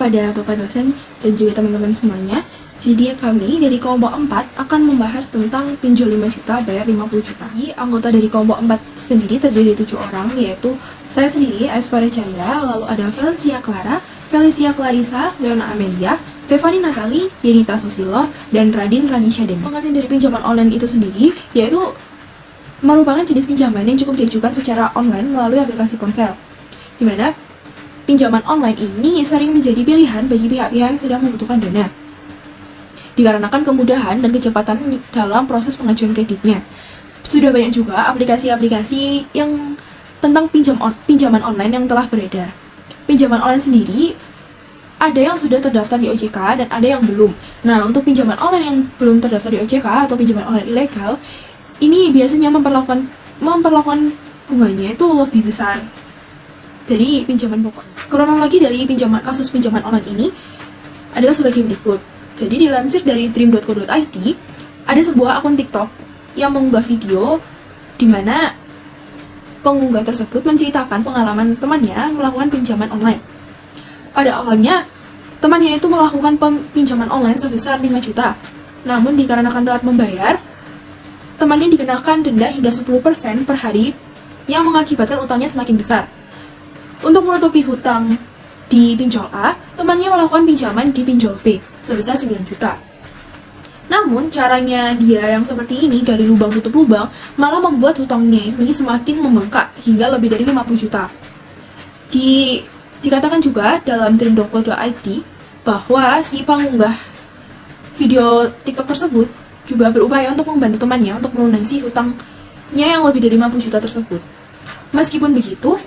kepada Bapak dosen dan juga teman-teman semuanya. Jadi kami dari kelompok 4 akan membahas tentang pinjol 5 juta, bayar 50 juta. Anggota dari kelompok 4 sendiri terdiri dari 7 orang, yaitu saya sendiri, Aisfara Chandra, lalu ada Felicia Clara, Felicia Clarissa, Leona Amelia, Stefani Natali, Yenita Susilo, dan Radin Ranisha Demis. Pengertian dari pinjaman online itu sendiri yaitu merupakan jenis pinjaman yang cukup diajukan secara online melalui aplikasi ponsel, di mana pinjaman online ini sering menjadi pilihan bagi pihak-pihak yang sedang membutuhkan dana, dikarenakan kemudahan dan kecepatan dalam proses pengajuan kreditnya. Sudah banyak juga aplikasi-aplikasi yang tentang pinjaman online yang telah beredar. Pinjaman online sendiri ada yang sudah terdaftar di OJK dan ada yang belum. Nah, untuk pinjaman online yang belum terdaftar di OJK atau pinjaman online ilegal, ini biasanya memperlakukan bunganya itu lebih besar dari pinjaman pokok. Kronologi dari kasus pinjaman online ini adalah sebagai berikut. Jadi dilansir dari dream.co.id, ada sebuah akun TikTok yang mengunggah video di mana pengunggah tersebut menceritakan pengalaman temannya melakukan pinjaman online. Pada awalnya, temannya itu melakukan pinjaman online sebesar 5 juta. Namun dikarenakan telat membayar, temannya dikenakan denda hingga 10% per hari yang mengakibatkan utangnya semakin besar. Untuk menutupi hutang di pinjol A, temannya melakukan pinjaman di pinjol B sebesar 9 juta. Namun, caranya dia yang seperti ini, gali lubang tutup lubang, malah membuat hutangnya ini semakin membengkak hingga lebih dari 50 juta. Dikatakan juga dalam dream.co.id bahwa si pengunggah video TikTok tersebut juga berupaya untuk membantu temannya untuk melunasi hutangnya yang lebih dari 50 juta tersebut. Meskipun begitu,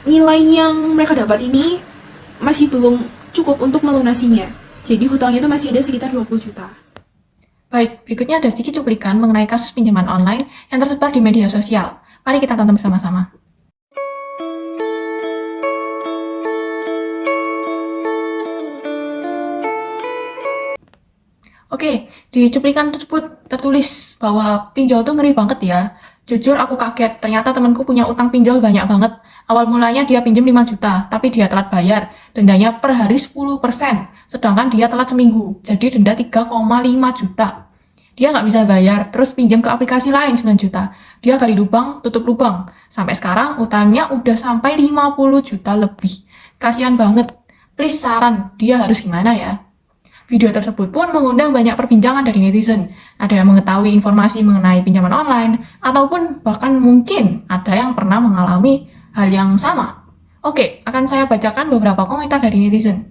nilai yang mereka dapat ini masih belum cukup untuk melunasinya. Jadi hutangnya itu masih ada sekitar 20 juta. Baik, berikutnya ada sedikit cuplikan mengenai kasus pinjaman online yang tersebar di media sosial. Mari kita tonton bersama-sama. Oke, di cuplikan tersebut tertulis bahwa pinjol tuh ngeri banget ya. Jujur aku kaget, ternyata temanku punya utang pinjol banyak banget. Awal mulanya dia pinjam 5 juta, tapi dia telat bayar. Dendanya per hari 10%, sedangkan dia telat seminggu, jadi denda 3,5 juta. Dia nggak bisa bayar, terus pinjam ke aplikasi lain 9 juta. Dia gali lubang, tutup lubang. Sampai sekarang utangnya udah sampai 50 juta lebih. Kasihan banget. Please saran, dia harus gimana ya? Video tersebut pun mengundang banyak perbincangan dari netizen. Ada yang mengetahui informasi mengenai pinjaman online, ataupun bahkan mungkin ada yang pernah mengalami hal yang sama. Oke, akan saya bacakan beberapa komentar dari netizen.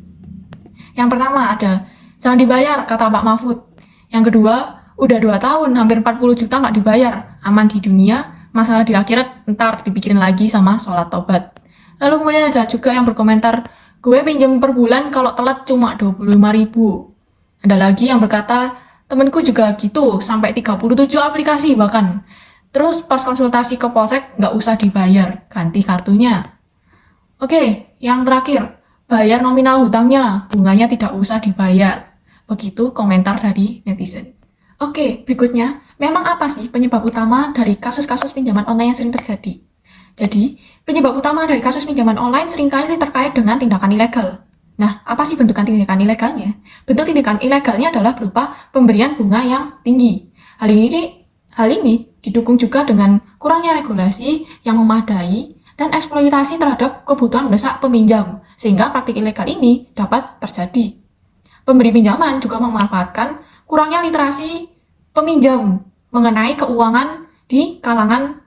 Yang pertama ada, jangan dibayar, kata Pak Mahfud. Yang kedua, udah 2 tahun, hampir 40 juta nggak dibayar. Aman di dunia, masalah di akhirat, ntar dipikirin lagi sama sholat tobat. Lalu kemudian ada juga yang berkomentar, gue pinjam per bulan kalau telat cuma 25.000. Ada lagi yang berkata, temenku juga gitu, sampai 37 aplikasi bahkan. Terus pas konsultasi ke Polsek, nggak usah dibayar, ganti kartunya. Oke, yang terakhir, bayar nominal hutangnya, bunganya tidak usah dibayar. Begitu komentar dari netizen. Oke, berikutnya, memang apa sih penyebab utama dari kasus-kasus pinjaman online yang sering terjadi? Jadi, penyebab utama dari kasus pinjaman online seringkali terkait dengan tindakan ilegal. Nah, apa sih bentukan tindakan ilegalnya? Bentuk tindakan ilegalnya adalah berupa pemberian bunga yang tinggi. Hal ini didukung juga dengan kurangnya regulasi yang memadai dan eksploitasi terhadap kebutuhan mendesak peminjam, sehingga praktik ilegal ini dapat terjadi. Pemberi pinjaman juga memanfaatkan kurangnya literasi peminjam mengenai keuangan di kalangan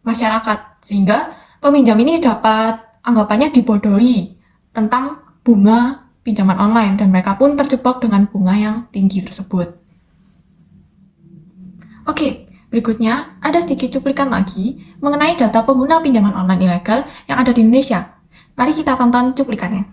masyarakat, sehingga peminjam ini dapat anggapannya dibodohi tentang bunga pinjaman online dan mereka pun terjebak dengan bunga yang tinggi tersebut. Oke, berikutnya ada sedikit cuplikan lagi mengenai data pengguna pinjaman online ilegal yang ada di Indonesia. Mari kita tonton cuplikannya.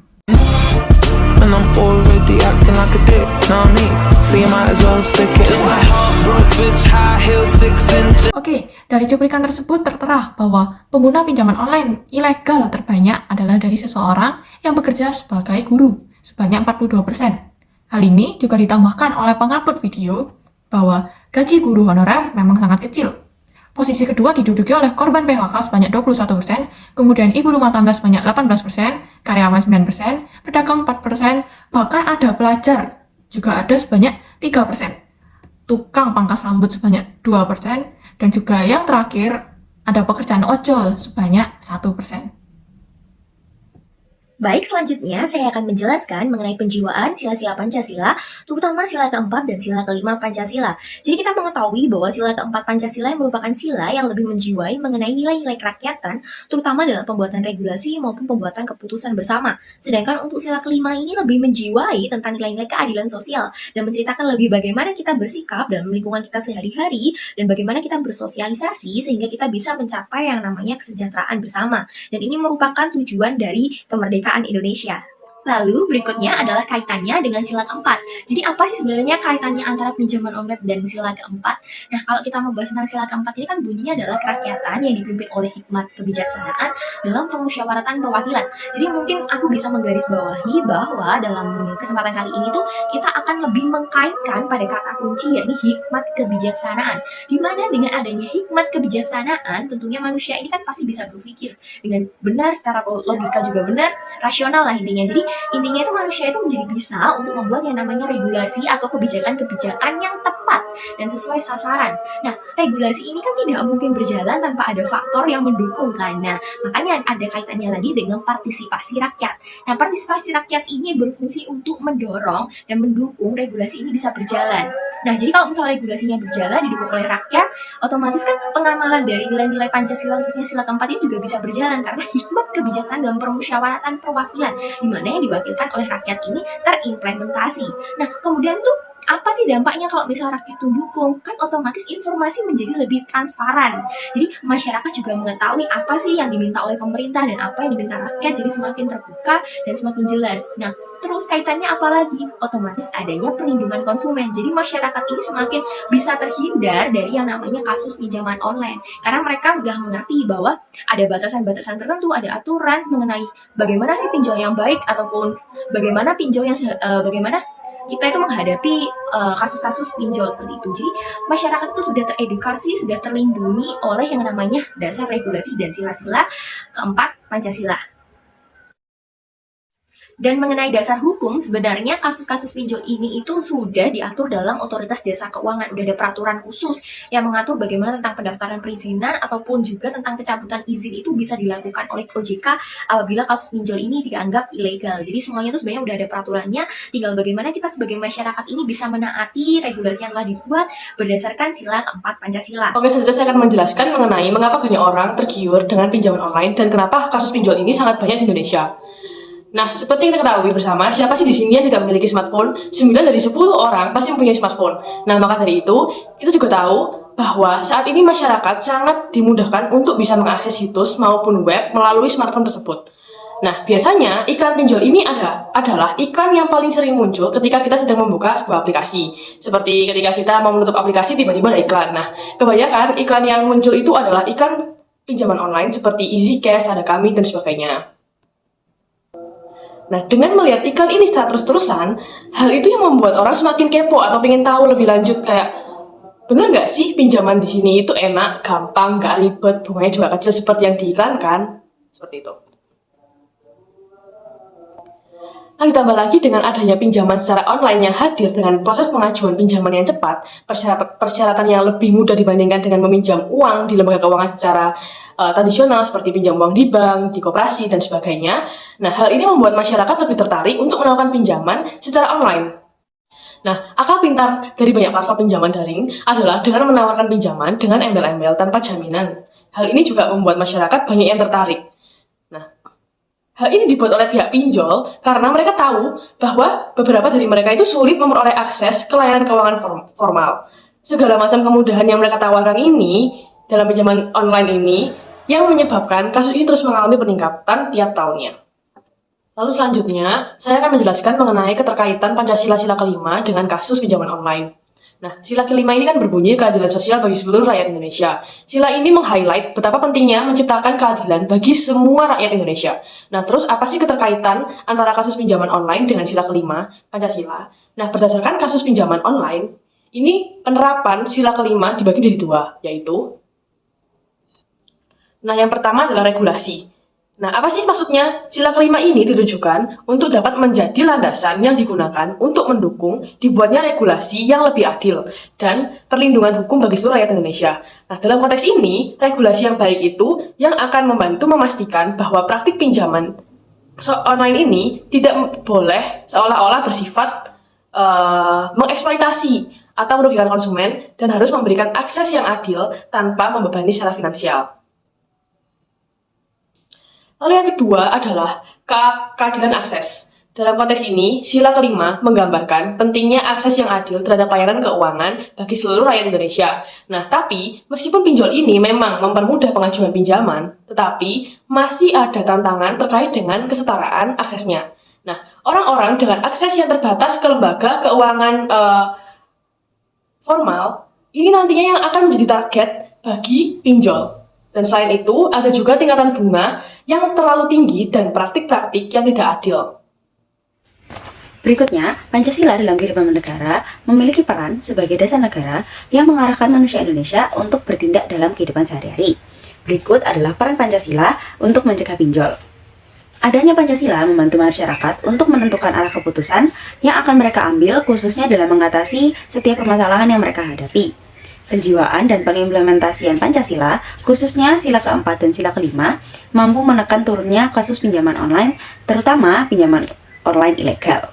And I'm already acting like a dick, know what I mean? So you might as well stick it. Just like heartbroken bitch, high heels, 6 inches. Oke, dari cuplikan tersebut tertera bahwa pengguna pinjaman online ilegal terbanyak adalah dari seseorang yang bekerja sebagai guru, sebanyak 42%. Hal ini juga ditambahkan oleh pengupload video bahwa gaji guru honorer memang sangat kecil. Posisi kedua diduduki oleh korban PHK sebanyak 21%, kemudian ibu rumah tangga sebanyak 18%, karyawan 9%, pedagang 4%, bahkan ada pelajar juga ada sebanyak 3%, tukang pangkas rambut sebanyak 2%, dan juga yang terakhir ada pekerjaan ojol sebanyak 1%. Baik, selanjutnya saya akan menjelaskan mengenai penjiwaan sila-sila Pancasila, terutama sila keempat dan sila kelima Pancasila. Jadi kita mengetahui bahwa sila keempat Pancasila yang merupakan sila yang lebih menjiwai mengenai nilai-nilai kerakyatan, terutama dalam pembuatan regulasi maupun pembuatan keputusan bersama. Sedangkan untuk sila kelima ini lebih menjiwai tentang nilai-nilai keadilan sosial dan menceritakan lebih bagaimana kita bersikap dalam lingkungan kita sehari-hari dan bagaimana kita bersosialisasi sehingga kita bisa mencapai yang namanya kesejahteraan bersama. Dan ini merupakan tujuan dari kemerdekaan Indonesia. Lalu berikutnya adalah kaitannya dengan sila keempat. Jadi apa sih sebenarnya kaitannya antara pinjaman online dan sila keempat? Nah, kalau kita membahas tentang sila keempat ini kan bunyinya adalah kerakyatan yang dipimpin oleh hikmat kebijaksanaan dalam pemusyawaratan perwakilan. Jadi mungkin aku bisa menggarisbawahi bahwa dalam kesempatan kali ini tuh kita akan lebih mengkaitkan pada kata kunci yakni hikmat kebijaksanaan. Di mana dengan adanya hikmat kebijaksanaan tentunya manusia ini kan pasti bisa berpikir dengan benar, secara logika juga benar, rasional lah intinya. Jadi intinya itu manusia itu menjadi bisa untuk membuat yang namanya regulasi atau kebijakan-kebijakan yang tepat dan sesuai sasaran. Nah, regulasi ini kan tidak mungkin berjalan tanpa ada faktor yang mendukung kan. Nah, makanya ada kaitannya lagi dengan partisipasi rakyat. Nah, partisipasi rakyat ini berfungsi untuk mendorong dan mendukung regulasi ini bisa berjalan. Nah, jadi kalau misalnya regulasinya berjalan didukung oleh rakyat, otomatis kan pengamalan dari nilai-nilai Pancasila khususnya sila keempat ini juga bisa berjalan karena hikmat kebijaksanaan dalam permusyawaratan perwakilan di mana yang diwakilkan oleh rakyat ini terimplementasi. Nah, kemudian tuh apa sih dampaknya kalau misalnya rakyat itu dukung? Kan otomatis informasi menjadi lebih transparan. Jadi masyarakat juga mengetahui apa sih yang diminta oleh pemerintah dan apa yang diminta rakyat, jadi semakin terbuka dan semakin jelas. Nah, terus kaitannya apa lagi? Otomatis adanya perlindungan konsumen. Jadi masyarakat ini semakin bisa terhindar dari yang namanya kasus pinjaman online. Karena mereka sudah mengerti bahwa ada batasan-batasan tertentu, ada aturan mengenai bagaimana sih pinjol yang baik ataupun bagaimana pinjol yang bagaimana kita itu menghadapi kasus-kasus pinjol seperti itu. Jadi masyarakat itu sudah teredukasi, sudah terlindungi oleh yang namanya dasar regulasi dan sila-sila keempat Pancasila. Dan mengenai dasar hukum, sebenarnya kasus-kasus pinjol ini itu sudah diatur dalam Otoritas Jasa Keuangan. Udah ada peraturan khusus yang mengatur bagaimana tentang pendaftaran perizinan ataupun juga tentang pencabutan izin itu bisa dilakukan oleh OJK apabila kasus pinjol ini dianggap ilegal. Jadi semuanya itu sebenarnya udah ada peraturannya, tinggal bagaimana kita sebagai masyarakat ini bisa menaati regulasi yang telah dibuat berdasarkan sila keempat Pancasila. Oke, selanjutnya saya akan menjelaskan mengenai mengapa banyak orang tergiur dengan pinjaman online dan kenapa kasus pinjol ini sangat banyak di Indonesia. Nah, seperti yang kita ketahui bersama, siapa sih di sini yang tidak memiliki smartphone? 9 dari 10 orang pasti mempunyai smartphone. Nah, maka dari itu, kita juga tahu bahwa saat ini masyarakat sangat dimudahkan untuk bisa mengakses situs maupun web melalui smartphone tersebut. Nah, biasanya iklan pinjol ini adalah iklan yang paling sering muncul ketika kita sedang membuka sebuah aplikasi. Seperti ketika kita mau menutup aplikasi, tiba-tiba ada iklan. Nah, kebanyakan iklan yang muncul itu adalah iklan pinjaman online seperti Easy Cash, ada Kami, dan sebagainya. Nah, dengan melihat iklan ini secara terus-terusan, hal itu yang membuat orang semakin kepo atau pengen tahu lebih lanjut kayak, bener nggak sih pinjaman di sini itu enak, gampang, nggak ribet, bunganya juga kecil seperti yang diiklankan? Seperti itu. Nah, ditambah lagi dengan adanya pinjaman secara online yang hadir dengan proses pengajuan pinjaman yang cepat, persyaratan yang lebih mudah dibandingkan dengan meminjam uang di lembaga keuangan secara tradisional seperti pinjam uang di bank, di koperasi, dan sebagainya. Nah, hal ini membuat masyarakat lebih tertarik untuk melakukan pinjaman secara online. Nah, akal pintar dari banyak platform pinjaman daring adalah dengan menawarkan pinjaman dengan embel-embel tanpa jaminan. Hal ini juga membuat masyarakat banyak yang tertarik. Nah, hal ini dibuat oleh pihak pinjol karena mereka tahu bahwa beberapa dari mereka itu sulit memperoleh akses ke layanan keuangan formal. Segala macam kemudahan yang mereka tawarkan ini dalam pinjaman online ini yang menyebabkan kasus ini terus mengalami peningkatan tiap tahunnya. Lalu selanjutnya, saya akan menjelaskan mengenai keterkaitan Pancasila sila kelima dengan kasus pinjaman online. Nah, sila kelima ini kan berbunyi keadilan sosial bagi seluruh rakyat Indonesia. Sila ini meng-highlight betapa pentingnya menciptakan keadilan bagi semua rakyat Indonesia. Nah, terus apa sih keterkaitan antara kasus pinjaman online dengan sila kelima Pancasila? Nah, berdasarkan kasus pinjaman online, ini penerapan sila kelima dibagi jadi dua, yaitu Nah, yang pertama adalah regulasi. Nah, apa sih maksudnya? Sila kelima ini ditujukan untuk dapat menjadi landasan yang digunakan untuk mendukung dibuatnya regulasi yang lebih adil dan perlindungan hukum bagi seluruh rakyat Indonesia. Nah, dalam konteks ini, regulasi yang baik itu yang akan membantu memastikan bahwa praktik pinjaman online ini tidak boleh seolah-olah bersifat mengeksploitasi atau merugikan konsumen dan harus memberikan akses yang adil tanpa membebani secara finansial. Lalu yang kedua adalah keadilan akses. Dalam konteks ini, sila kelima menggambarkan pentingnya akses yang adil terhadap layanan keuangan bagi seluruh rakyat Indonesia. Nah, tapi meskipun pinjol ini memang mempermudah pengajuan pinjaman, tetapi masih ada tantangan terkait dengan kesetaraan aksesnya. Nah, orang-orang dengan akses yang terbatas ke lembaga keuangan formal, ini nantinya yang akan menjadi target bagi pinjol. Dan selain itu, ada juga tingkatan bunga yang terlalu tinggi dan praktik-praktik yang tidak adil. Berikutnya, Pancasila dalam kehidupan bernegara memiliki peran sebagai dasar negara yang mengarahkan manusia Indonesia untuk bertindak dalam kehidupan sehari-hari. Berikut adalah peran Pancasila untuk mencegah pinjol. Adanya Pancasila membantu masyarakat untuk menentukan arah keputusan yang akan mereka ambil khususnya dalam mengatasi setiap permasalahan yang mereka hadapi. Penjiwaan dan pengimplementasian Pancasila, khususnya sila keempat dan sila kelima, mampu menekan turunnya kasus pinjaman online, terutama pinjaman online ilegal.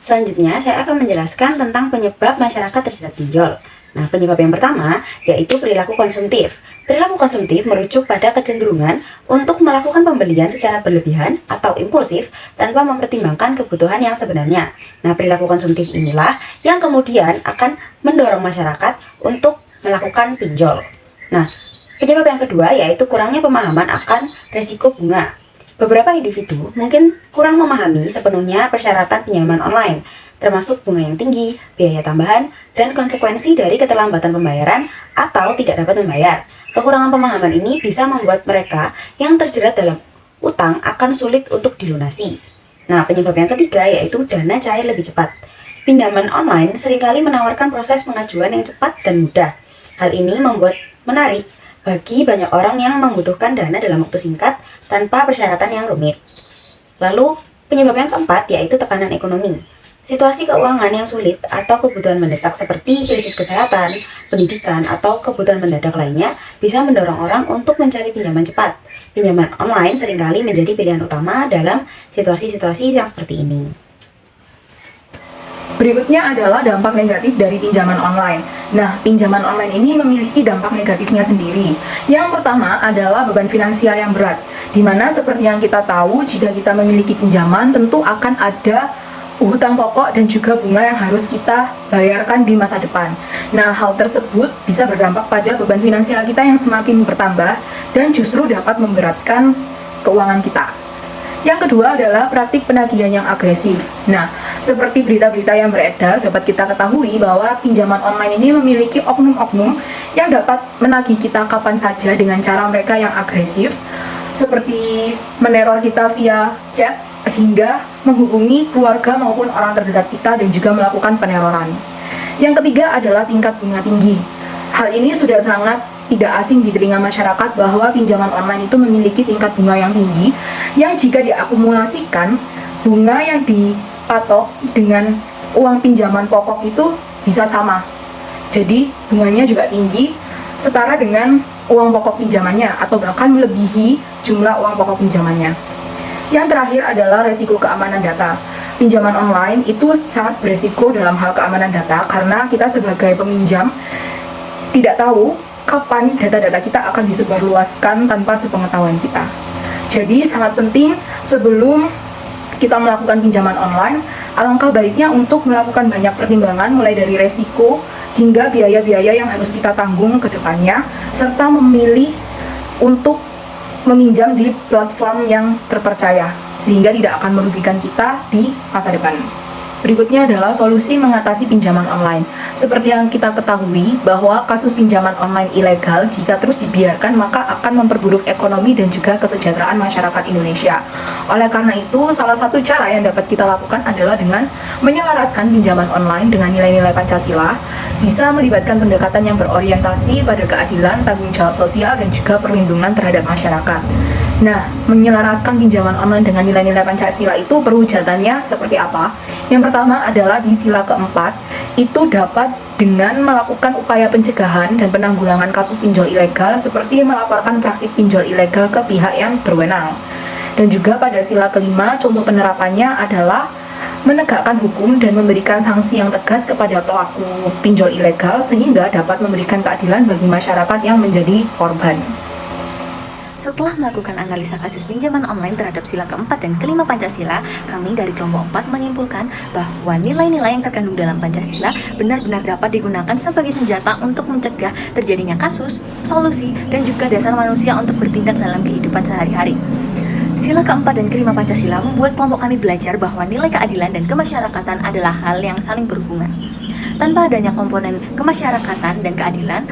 Selanjutnya, saya akan menjelaskan tentang penyebab masyarakat terjerat pinjol. Nah, penyebab yang pertama yaitu perilaku konsumtif. Perilaku konsumtif merujuk pada kecenderungan untuk melakukan pembelian secara berlebihan atau impulsif tanpa mempertimbangkan kebutuhan yang sebenarnya. Nah, perilaku konsumtif inilah yang kemudian akan mendorong masyarakat untuk melakukan pinjol. Nah, penyebab yang kedua yaitu kurangnya pemahaman akan resiko bunga. Beberapa individu mungkin kurang memahami sepenuhnya persyaratan pinjaman online, termasuk bunga yang tinggi, biaya tambahan, dan konsekuensi dari keterlambatan pembayaran atau tidak dapat membayar. Kekurangan pemahaman ini bisa membuat mereka yang terjerat dalam utang akan sulit untuk dilunasi. Nah, penyebab yang ketiga yaitu dana cair lebih cepat. Pinjaman online seringkali menawarkan proses pengajuan yang cepat dan mudah. Hal ini membuat menarik bagi banyak orang yang membutuhkan dana dalam waktu singkat tanpa persyaratan yang rumit. Lalu, penyebab yang keempat yaitu tekanan ekonomi. Situasi keuangan yang sulit atau kebutuhan mendesak seperti krisis kesehatan, pendidikan, atau kebutuhan mendadak lainnya bisa mendorong orang untuk mencari pinjaman cepat. Pinjaman online seringkali menjadi pilihan utama dalam situasi-situasi yang seperti ini. Berikutnya adalah dampak negatif dari pinjaman online. Nah, pinjaman online ini memiliki dampak negatifnya sendiri. Yang pertama adalah beban finansial yang berat, di mana seperti yang kita tahu, jika kita memiliki pinjaman, tentu akan ada hutang pokok dan juga bunga yang harus kita bayarkan di masa depan. Nah, hal tersebut bisa berdampak pada beban finansial kita yang semakin bertambah dan justru dapat memberatkan keuangan kita. Yang kedua adalah praktik penagihan yang agresif. Nah, seperti berita-berita yang beredar, dapat kita ketahui bahwa pinjaman online ini memiliki oknum-oknum yang dapat menagih kita kapan saja dengan cara mereka yang agresif, seperti meneror kita via chat, hingga menghubungi keluarga maupun orang terdekat kita dan juga melakukan peneroran. Yang ketiga adalah tingkat bunga tinggi. Hal ini sudah sangat tidak asing di telinga masyarakat bahwa pinjaman online itu memiliki tingkat bunga yang tinggi yang jika diakumulasikan, bunga yang dipatok dengan uang pinjaman pokok itu bisa sama. Jadi bunganya juga tinggi setara dengan uang pokok pinjamannya atau bahkan melebihi jumlah uang pokok pinjamannya. Yang terakhir adalah resiko keamanan data. Pinjaman online itu sangat beresiko dalam hal keamanan data karena kita sebagai peminjam tidak tahu kapan data-data kita akan disebarluaskan tanpa sepengetahuan kita. Jadi sangat penting sebelum kita melakukan pinjaman online, alangkah baiknya untuk melakukan banyak pertimbangan mulai dari resiko hingga biaya-biaya yang harus kita tanggung ke depannya, serta memilih untuk meminjam di platform yang terpercaya sehingga tidak akan merugikan kita di masa depan. Berikutnya adalah solusi mengatasi pinjaman online. Seperti yang kita ketahui bahwa kasus pinjaman online ilegal jika terus dibiarkan maka akan memperburuk ekonomi dan juga kesejahteraan masyarakat Indonesia. Oleh karena itu, salah satu cara yang dapat kita lakukan adalah dengan menyelaraskan pinjaman online dengan nilai-nilai Pancasila, bisa melibatkan pendekatan yang berorientasi pada keadilan, tanggung jawab sosial, dan juga perlindungan terhadap masyarakat. Nah, menyelaraskan pinjaman online dengan nilai-nilai Pancasila itu perwujudannya seperti apa? Yang pertama adalah di sila keempat, itu dapat dengan melakukan upaya pencegahan dan penanggulangan kasus pinjol ilegal seperti melaporkan praktik pinjol ilegal ke pihak yang berwenang. Dan juga pada sila kelima, contoh penerapannya adalah menegakkan hukum dan memberikan sanksi yang tegas kepada pelaku pinjol ilegal sehingga dapat memberikan keadilan bagi masyarakat yang menjadi korban. Setelah melakukan analisa kasus pinjaman online terhadap sila keempat dan kelima Pancasila, kami dari kelompok 4 menyimpulkan bahwa nilai-nilai yang terkandung dalam Pancasila benar-benar dapat digunakan sebagai senjata untuk mencegah terjadinya kasus, solusi, dan juga dasar manusia untuk bertindak dalam kehidupan sehari-hari. Sila keempat dan kelima Pancasila membuat kelompok kami belajar bahwa nilai keadilan dan kemasyarakatan adalah hal yang saling berhubungan. Tanpa adanya komponen kemasyarakatan dan keadilan,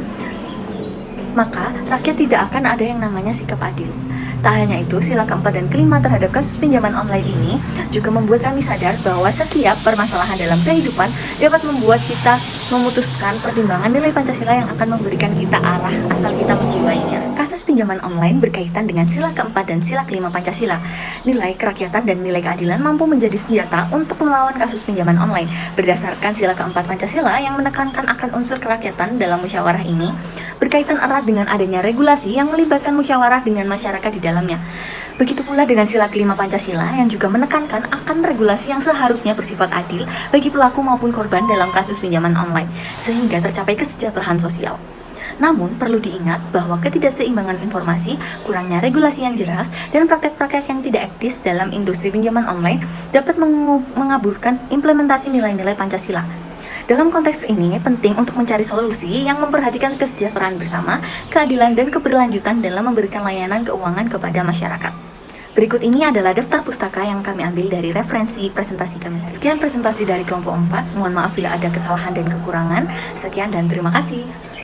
maka rakyat tidak akan ada yang namanya sikap adil. Tak hanya itu, sila keempat dan kelima terhadap kasus pinjaman online ini juga membuat kami sadar bahwa setiap permasalahan dalam kehidupan dapat membuat kita memutuskan pertimbangan nilai Pancasila yang akan memberikan kita arah asal kita menjiwainya. Kasus pinjaman online berkaitan dengan sila keempat dan sila kelima Pancasila. Nilai kerakyatan dan nilai keadilan mampu menjadi senjata untuk melawan kasus pinjaman online. Berdasarkan sila keempat Pancasila yang menekankan akan unsur kerakyatan dalam musyawarah ini, berkaitan erat dengan adanya regulasi yang melibatkan musyawarah dengan masyarakat di dalamnya. Begitu pula dengan sila kelima Pancasila yang juga menekankan akan regulasi yang seharusnya bersifat adil bagi pelaku maupun korban dalam kasus pinjaman online, sehingga tercapai kesejahteraan sosial. Namun, perlu diingat bahwa ketidakseimbangan informasi, kurangnya regulasi yang jelas, dan praktek-praktek yang tidak etis dalam industri pinjaman online dapat mengaburkan implementasi nilai-nilai Pancasila. Dalam konteks ini, penting untuk mencari solusi yang memperhatikan kesejahteraan bersama, keadilan, dan keberlanjutan dalam memberikan layanan keuangan kepada masyarakat. Berikut ini adalah daftar pustaka yang kami ambil dari referensi presentasi kami. Sekian presentasi dari kelompok 4, mohon maaf bila ada kesalahan dan kekurangan. Sekian dan terima kasih.